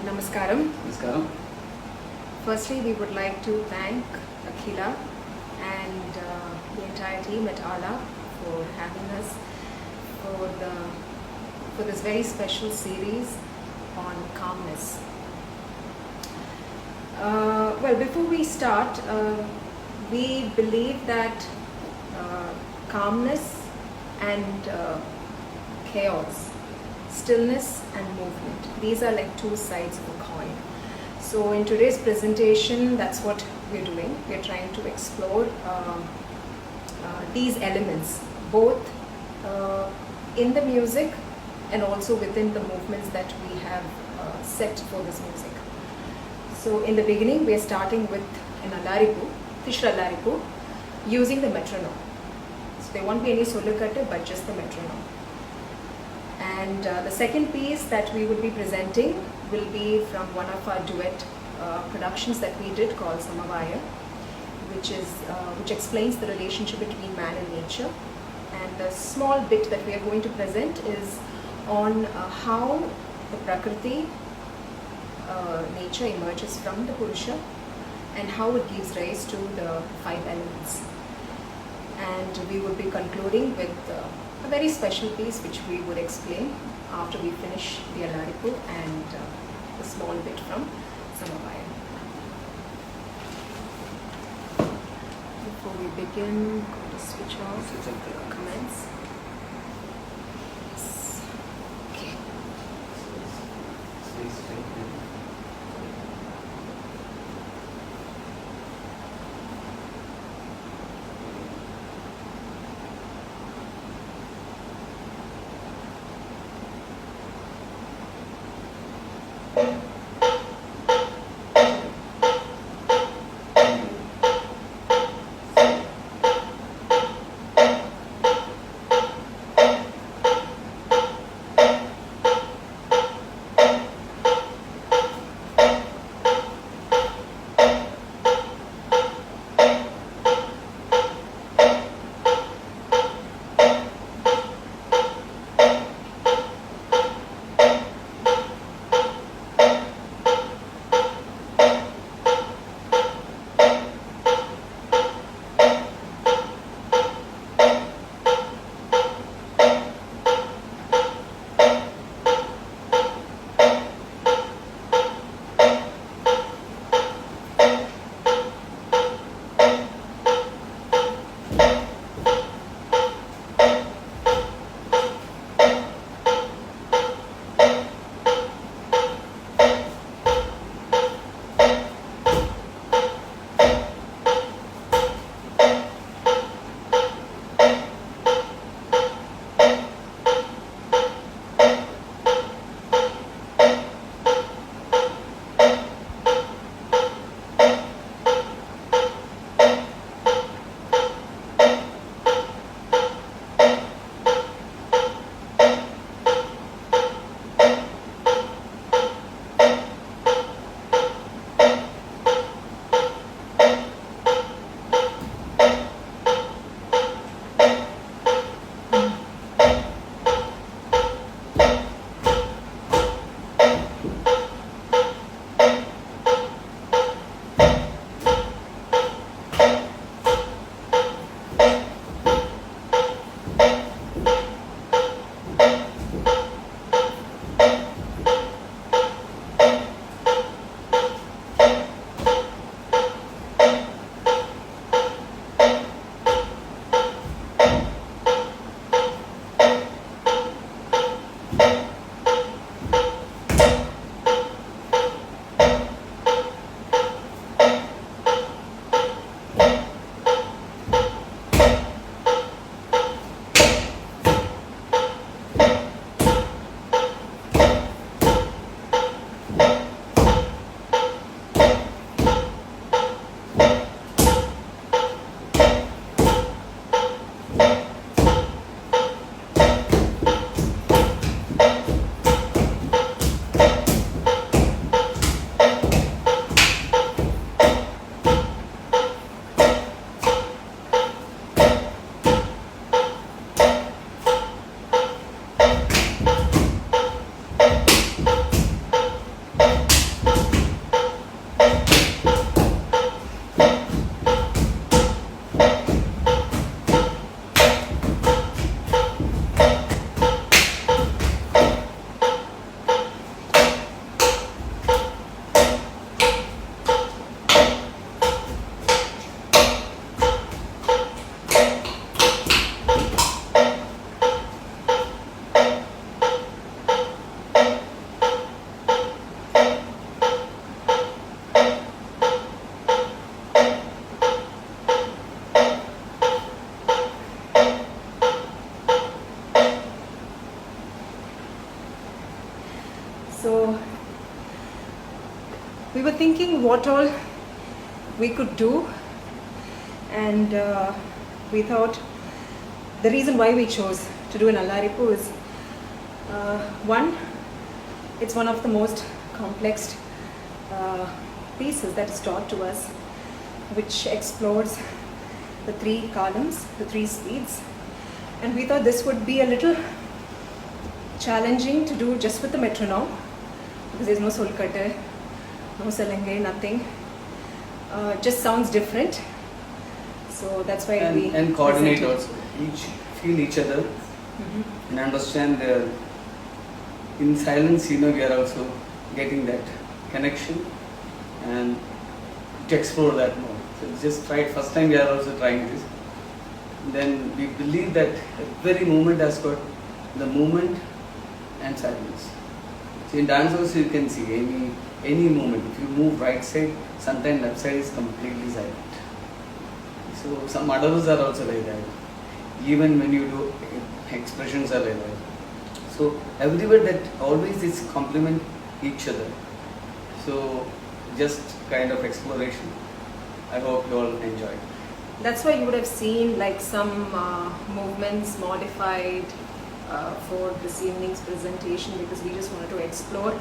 Namaskaram. Namaskaram. Firstly, we would like to thank Akhila and the entire team at ALA for having us for this very special series on calmness. Well, before we start, we believe that calmness and chaos, stillness and movement, these are like two sides of a coin. So in today's presentation, that's what we're doing. We're trying to explore these elements, both in the music and also within the movements that we have set for this music. So in the beginning, we're starting with an alaripu, Tishra alaripu, using the metronome. So there won't be any solokatte, but just the metronome. And the second piece that we will be presenting will be from one of our duet productions that we did called Samavaya, which explains the relationship between man and nature. And the small bit that we are going to present is on how the Prakriti, nature, emerges from the Purusha and how it gives rise to the five elements. And we will be concluding with a very special piece which we would explain after we finish the Alaripu and the small bit from Samavaya. Before we begin, going to switch off the comments. Yes. Okay. So we were thinking what all we could do, and we thought the reason why we chose to do an Allaripu is one, it's one of the most complex pieces that is taught to us, which explores the 3 columns, the 3 speeds, and we thought this would be a little challenging to do just with the metronome, because there's no solkate, no salange, nothing. Just sounds different. So that's why and coordinate also. Feel each other and understand their. In silence, we are also getting that connection and to explore that more. So just try it. First time we are also trying this. Then we believe that every movement has got the movement and silence. So in dance also you can see any movement. If you move right side, sometimes left side is completely silent. So some adavas are also like that. Even when you do expressions are like that. So everywhere that always is complement each other. So just kind of exploration. I hope you all enjoy. That's why you would have seen like some movements modified for this evening's presentation, because we just wanted to explore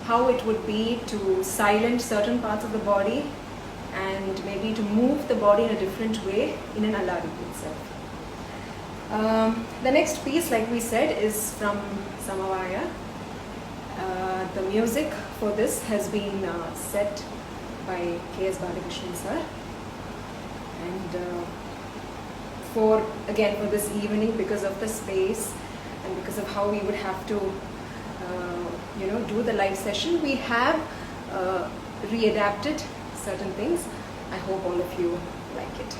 how it would be to silence certain parts of the body and maybe to move the body in a different way in an Allaripu itself. The next piece, like we said, is from Samavaya. The music for this has been set by K.S. Balakrishnan sir. And for this evening, because of the space and because of how we would have to do the live session, we have readapted certain things. I hope all of you like it.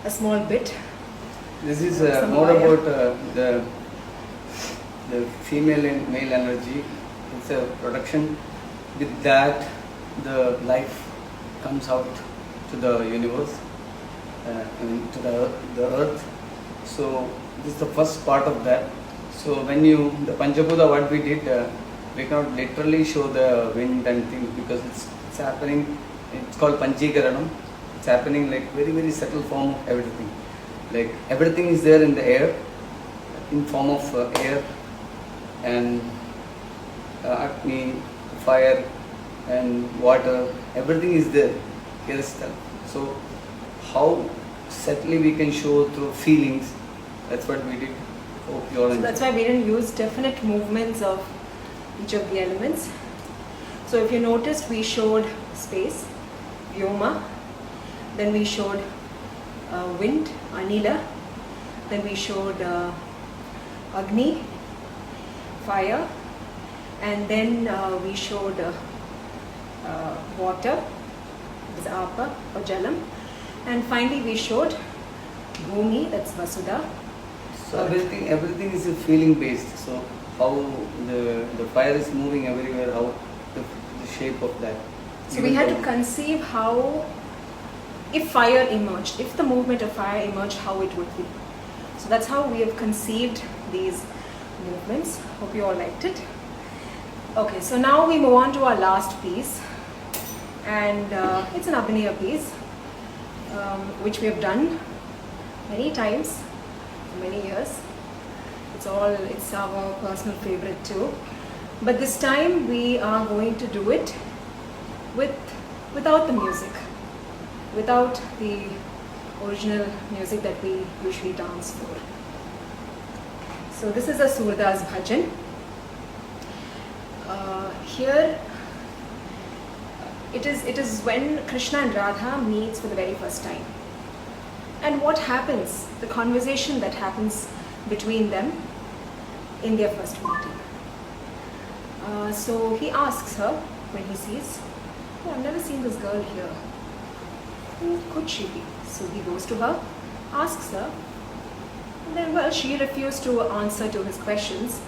a small bit. This is Some more wire. about the female and male energy. It's a production. With that, the life comes out to the universe, to the earth. So this is the first part of that. So when the Panchabhuta, what we did, we cannot literally show the wind and things because it's happening. It's called Panchikaranam. It's happening like very very subtle form of everything. Like everything is there in the air, in form of air and Agni, fire and water. Everything is there. Kristal. So how subtly we can show through feelings. That's what we did. Hope you all So enjoy. that's why we didn't use definite movements of each of the elements. So if you noticed, we showed space, Vyoma, then we showed wind, Anila, then we showed Agni, fire, and then we showed water, is Apa or Jalam, and finally we showed Bhumi, that's Vasudha. So everything is a feeling based. So how the fire is moving everywhere, how the shape of that. So we had to conceive how, if fire emerged, if the movement of fire emerged, how it would be. So that's how we have conceived these movements. Hope you all liked it. Okay, so now we move on to our last piece, and it's an Abhinaya piece, which we have done many times, for many years. It's our personal favorite too. But this time we are going to do it without the music, without the original music that we usually dance for. So this is a Surdas Bhajan. Here it is when Krishna and Radha meets for the very first time. And what happens, the conversation that happens between them in their first meeting. So he asks her when he sees, oh, I've never seen this girl here. Who could she be? So he goes to her, asks her, and then, well, she refused to answer to his questions,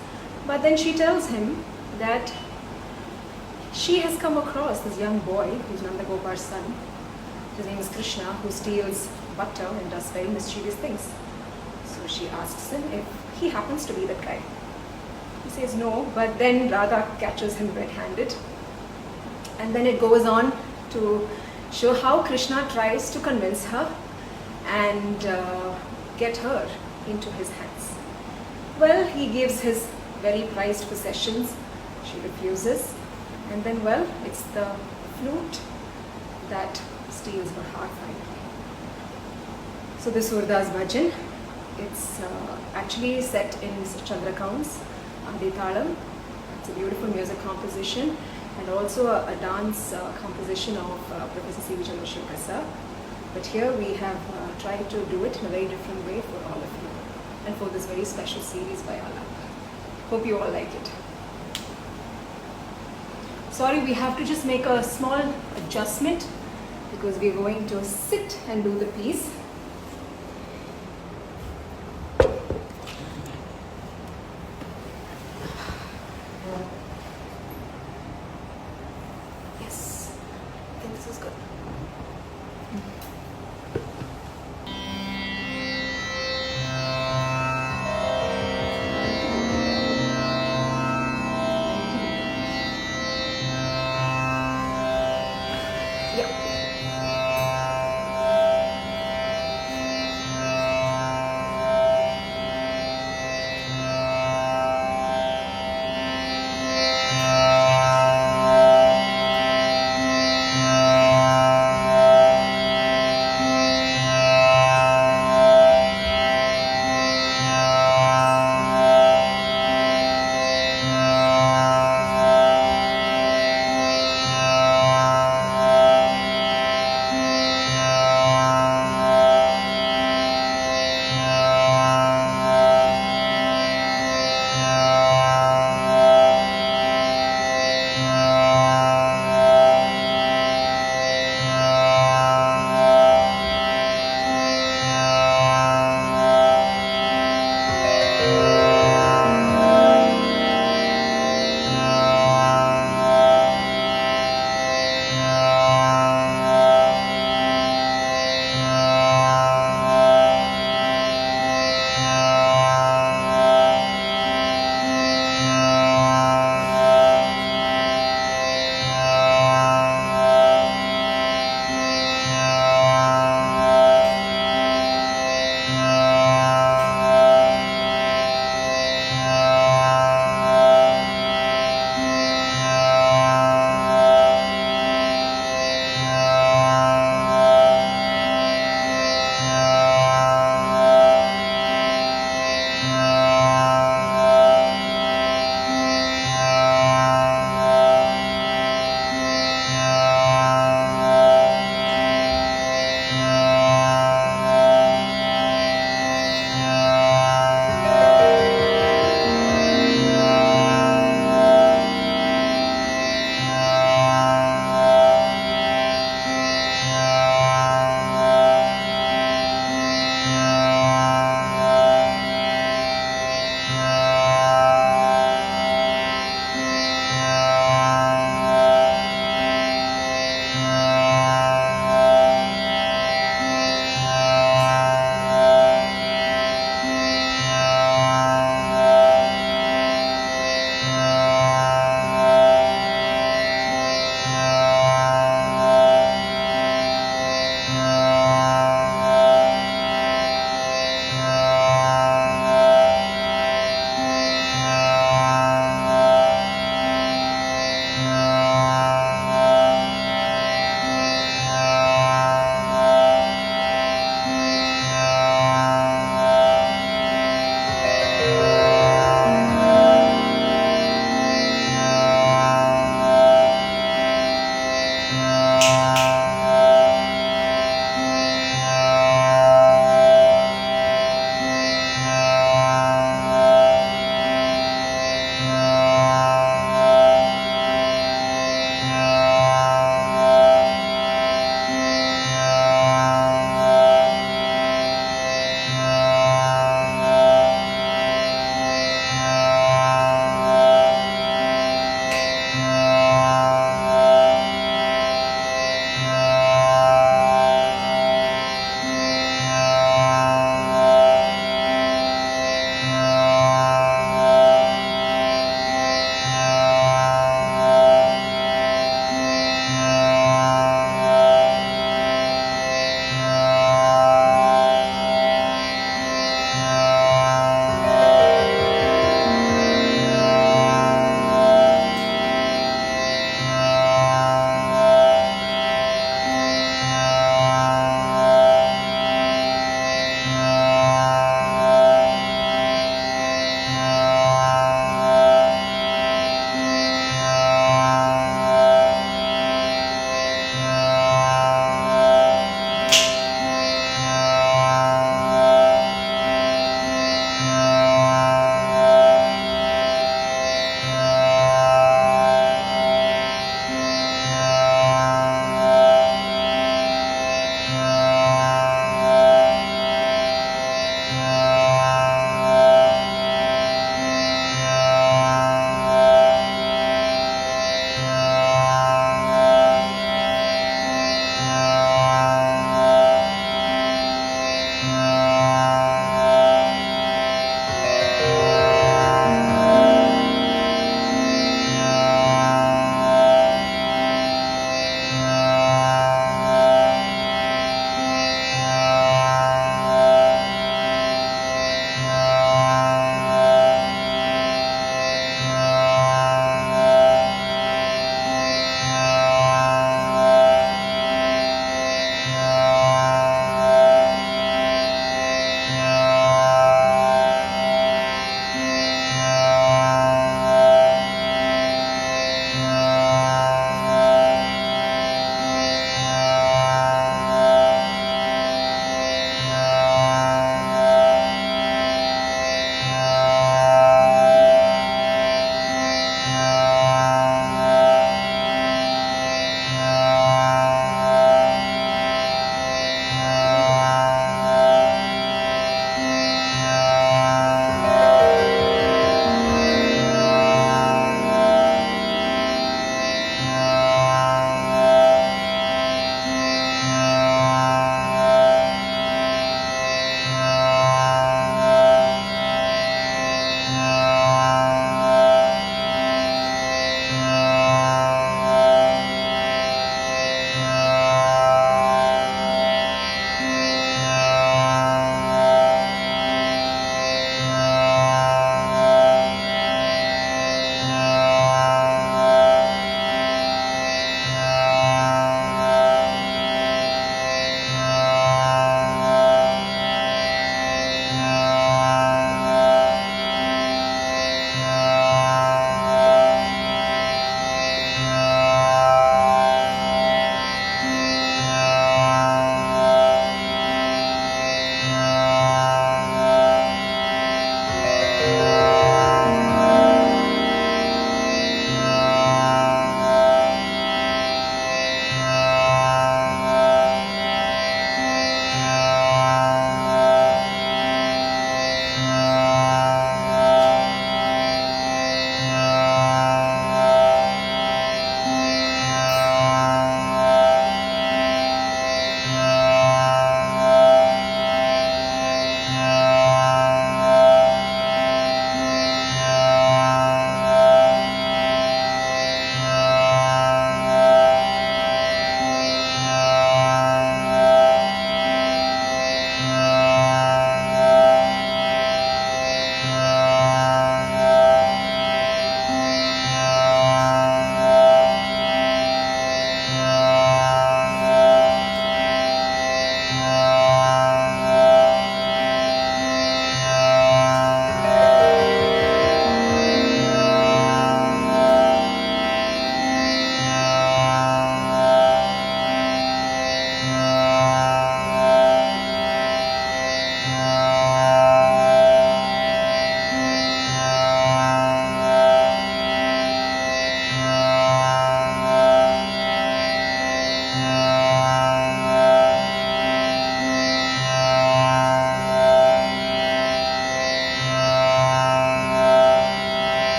but then she tells him that she has come across this young boy who's Nanda Gopal's son. His name is Krishna, who steals butter and does very mischievous things. So she asks him if he happens to be that guy. He says no, but then Radha catches him red-handed. And then it goes on to show how Krishna tries to convince her and get her into his hands. Well, he gives his very prized possessions. She refuses. And then, well, it's the flute that steals her heart finally. So this Surdas Bhajan, it's actually set in Chandrakaun's Aditalam. It's a beautiful music composition and also a dance composition of Professor C. V. Chandrasekhar sir. But here we have tried to do it in a very different way for all of you and for this very special series by Allah. Hope you all like it. Sorry, we have to just make a small adjustment because we're going to sit and do the piece. Yes, I think this is good. Yeah.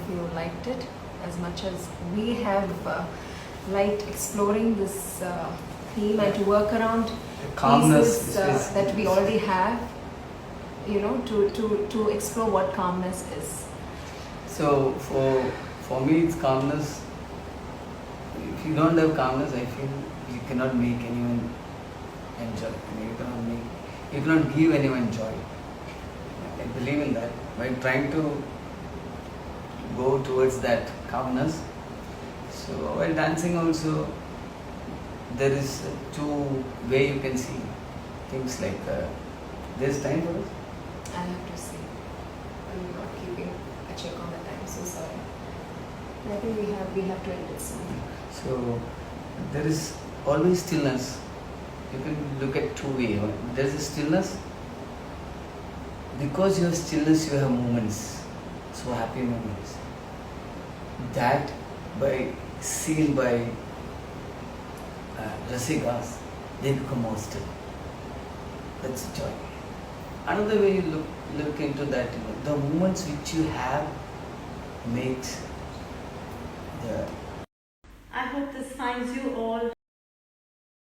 of you liked it as much as we have liked exploring this theme and to work around The calmness pieces is that we already have, you know, to explore what calmness is. So for me, it's calmness. If you don't have calmness, I feel you cannot make anyone enjoy. You cannot give anyone joy. I believe in that. By trying to go towards that calmness. So while dancing also, there is two way you can see things like there is time for us. I have to see. I'm not keeping a check on the time, so sorry. I think we have to end it soon. So there is always stillness. You can look at two ways. There is a stillness. Because you have stillness, you have moments, so happy moments. That by seen by Rasikas, they become more still. That's joy. Another way you look into that, the moments which you have makes the. I hope this finds you all